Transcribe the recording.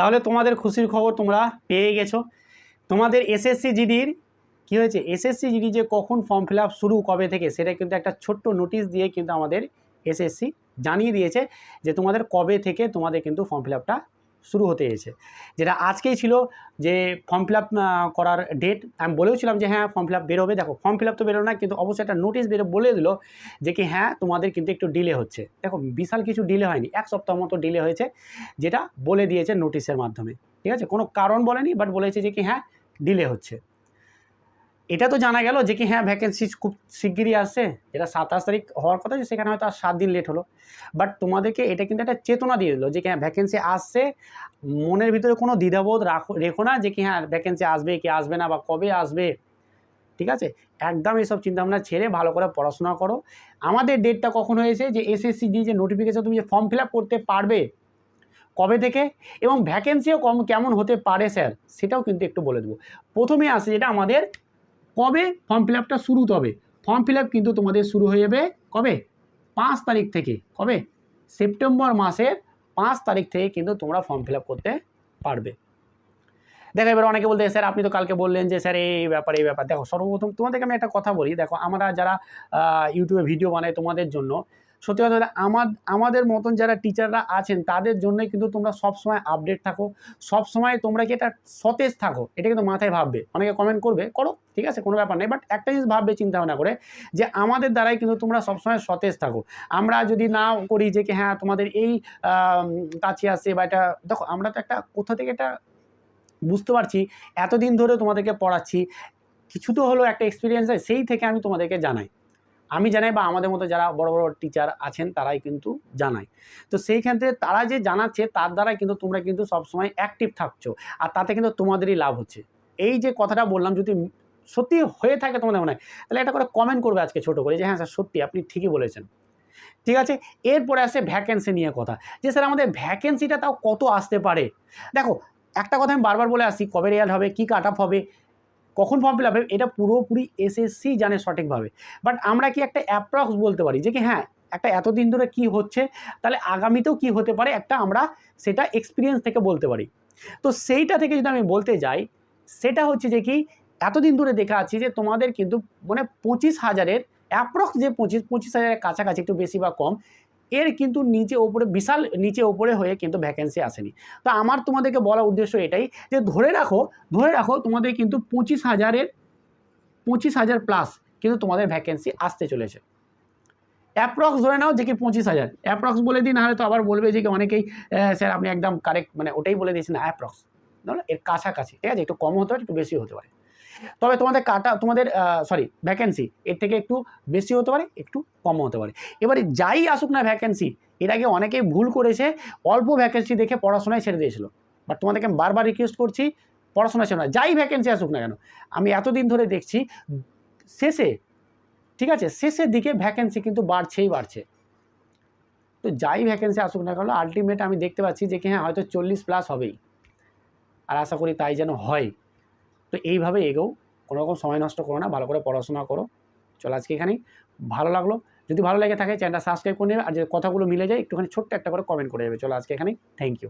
তাহলে তোমাদের খুশির খবর তোমরা পেয়ে গেছো। তোমাদের এসএসসি জিডির কী হয়েছে, এসএসসি জিডি যে কখন ফর্ম ফিল আপ শুরু কবে থেকে সেটা কিন্তু একটা ছোট্ট নোটিশ দিয়ে কিন্তু আমাদের এসএসসি জানিয়ে দিয়েছে যে তোমাদের কবে থেকে তোমাদের কিন্তু ফর্ম ফিল আপটা শুরু হতে গেছে। যেটা আজকেই ছিল যে ফর্ম ফিল আপ করার ডেট। আমি বলেওছিলাম যে হ্যাঁ ফর্ম ফিল আপ বেরোবে। দেখো ফর্ম ফিল আপ তো বেরোবে না, কিন্তু অবশ্যই একটা নোটিশ বলে দিল যে কি হ্যাঁ তোমাদের কিন্তু একটু ডিলে হচ্ছে। দেখো বিশাল কিছু ডিলে হয়নি, 1 সপ্তাহ মতো ডিলে হয়েছে, যেটা বলে দিয়েছে নোটিশের মাধ্যমে। ঠিক আছে, কোনো কারণ বলেনি, বাট বলেছে যে কি হ্যাঁ ডিলে হচ্ছে। এটা তো জানা গেল যে কি হ্যাঁ ভ্যাকেন্সি খুব শিগগিরই আসছে, যেটা 27 তারিখ হওয়ার কথা, যে সেখানে হয়তো আর 7 দিন লেট হলো। বাট তোমাদেরকে এটা কিন্তু একটা চেতনা দিয়ে দিল যে কি হ্যাঁ ভ্যাকেন্সি আসছে। মনের ভিতরে কোনো দ্বিধাবোধ রেখো না যে কি হ্যাঁ ভ্যাকেন্সি আসবে কি আসবে না বা কবে আসবে। ঠিক আছে, একদম এইসব চিন্তাভাবনা ছেড়ে ভালো করে পড়াশোনা করো। আমাদের ডেটটা কখন হয়েছে, যে এসএসসি যে নোটিফিকেশন তুমি যে ফর্ম ফিল আপ করতে পারবে কবে থেকে, এবং ভ্যাকেন্সিও কেমন হতে পারে স্যার সেটাও কিন্তু একটু বলে দেবো। প্রথমে আসে যেটা আমাদের কবে ফর্ম ফিল আপটা শুরু হবে। ফর্ম ফিল আপ কিন্তু তোমাদের শুরু হয়ে যাবে কবে, 5 তারিখ থেকে। কবে, সেপ্টেম্বর মাসের 5 তারিখ থেকে কিন্তু তোমরা ফর্ম ফিল আপ করতে পারবে। দেখো এবার অনেকে বলতে স্যার আপনি তো কালকে বললেন যে স্যার এই ব্যাপার। দেখো সর্বপ্রথম তোমাদেরকে আমি একটা কথা বলি, দেখো আমরা যারা ইউটিউবে ভিডিও বানাই তোমাদের জন্য, সত্যি কথা বলে আমাদের মতন যারা টিচাররা আছেন তাদের জন্যই কিন্তু তোমরা সবসময় আপডেট থাকো, সবসময় তোমরা কি এটা সতেজ থাকো, এটা কিন্তু মাথায় ভাববে। অনেকে কমেন্ট করবে, করো, ঠিক আছে, কোনো ব্যাপার নেই, বাট একটা জিনিস ভাববে চিন্তা ভাবনা করে যে আমাদের দ্বারাই কিন্তু তোমরা সবসময় সতেজ থাকো। আমরা যদি না করি যে কি হ্যাঁ তোমাদের এই কাছে আসছে বা এটা, দেখো আমরা তো একটা কোথা থেকে এটা বুঝতে পারছি, এতদিন ধরে তোমাদেরকে পড়াচ্ছি, কিছু তো হলো একটা এক্সপিরিয়েন্স হয়, সেই থেকে আমি তোমাদেরকে জানাই, বা আমাদের মতো যারা বড় বড় টিচার আছেন তারাই কিন্তু জানায়। তো সেই ক্ষেত্রে তারা যে জানাচ্ছে তার দ্বারা কিন্তু তোমরা কিন্তু সবসময় অ্যাক্টিভ থাকছো, আর তাতে কিন্তু তোমাদেরই লাভ হচ্ছে। এই যে কথাটা বললাম যদি সত্যি হয়ে থাকে তোমাদের মনে হয়, তাহলে এটা করে কমেন্ট করবে আজকে ছোটো করে যে হ্যাঁ স্যার সত্যি আপনি ঠিকই বলেছেন। ঠিক আছে, এরপরে আসে ভ্যাকেন্সি নিয়ে কথা, যে স্যার আমাদের ভ্যাকেন্সিটা তাও কত আসতে পারে। দেখো একটা কথা আমি বারবার বলে আসি, কবে রেজাল্ট হবে, কী কাট অফ হবে, কখন ফর্ম ফিল আপ হবে, এটা পুরোপুরি এসএসসি জানে সঠিকভাবে। বাট আমরা কি একটা অ্যাপ্রক্স বলতে পারি যে কি হ্যাঁ একটা এতদিন ধরে কি হচ্ছে, তাহলে আগামীতেও কি হতে পারে, একটা আমরা সেটা এক্সপিরিয়েন্স থেকে বলতে পারি। তো সেইটা থেকে যদি আমি বলতে যাই, সেটা হচ্ছে যে কি এতদিন ধরে দেখা আছি যে তোমাদের কিন্তু মানে 25,000-এর অ্যাপ্রক্স, যে 25,000-এর কাছাকাছি, একটু বেশি বা কম, এর কিন্তু নিচে ওপরে বিশাল নিচে ওপরে হয়ে কিন্তু ভ্যাকেন্সি আসেনি। তো আমার তোমাদেরকে বলার উদ্দেশ্য এটাই যে ধরে রাখো তোমাদের কিন্তু 25,000 প্লাস কিন্তু তোমাদের ভ্যাকেন্সি আসতে চলেছে। অ্যাপ্রক্স ধরে নাও যে কি 25,000, অ্যাপ্রক্স বলে দিই, নাহলে তো আবার বলবে যে কি অনেকেই স্যার আপনি একদম কারেক্ট মানে ওটাই বলে দিয়েছেন, অ্যাপ্রক্স ধরো এর কাছাকাছি। ঠিক আছে, একটু কম হতে পারে, একটু বেশি হতে পারে, তবে তোমাদের ভ্যাকেন্সি এর থেকে একটু বেশি হতে পারে, একটু কম হতে পারে। এবারে যাই আসুক না ভ্যাকেন্সি, এর আগে অনেকেই ভুল করেছে, অল্প ভ্যাকেন্সি দেখে পড়াশোনায় ছেড়ে দিয়েছিল। বাট তোমাদেরকে আমি বারবার রিকোয়েস্ট করছি, পড়াশোনা ছেড়ে না, যাই ভ্যাকেন্সি আসুক না কেন। আমি এতদিন ধরে দেখছি শেষে, ঠিক আছে, শেষের দিকে ভ্যাকেন্সি কিন্তু বাড়ছেই বাড়ছে। তো যাই ভ্যাকেন্সি আসুক না কেন, আলটিমেট আমি দেখতে পাচ্ছি যে কি হ্যাঁ হয়তো 40+ হবেই, আর আশা করি তাই যেন হয়। তো এইভাবে এগোও, কোনো রকম সময় নষ্ট করো না, ভালো করে পড়াশোনা করো। চলো আজকে এখানেই, ভালো লাগলো, যদি ভালো লেগে থাকে চ্যানেলটা সাবস্ক্রাইব করে নেবে, আর যে কথাগুলো মিলে যায় একটুখানি ছোট্ট একটা করে কমেন্ট করে যাবে। চলো আজকে এখানেই, থ্যাংক ইউ।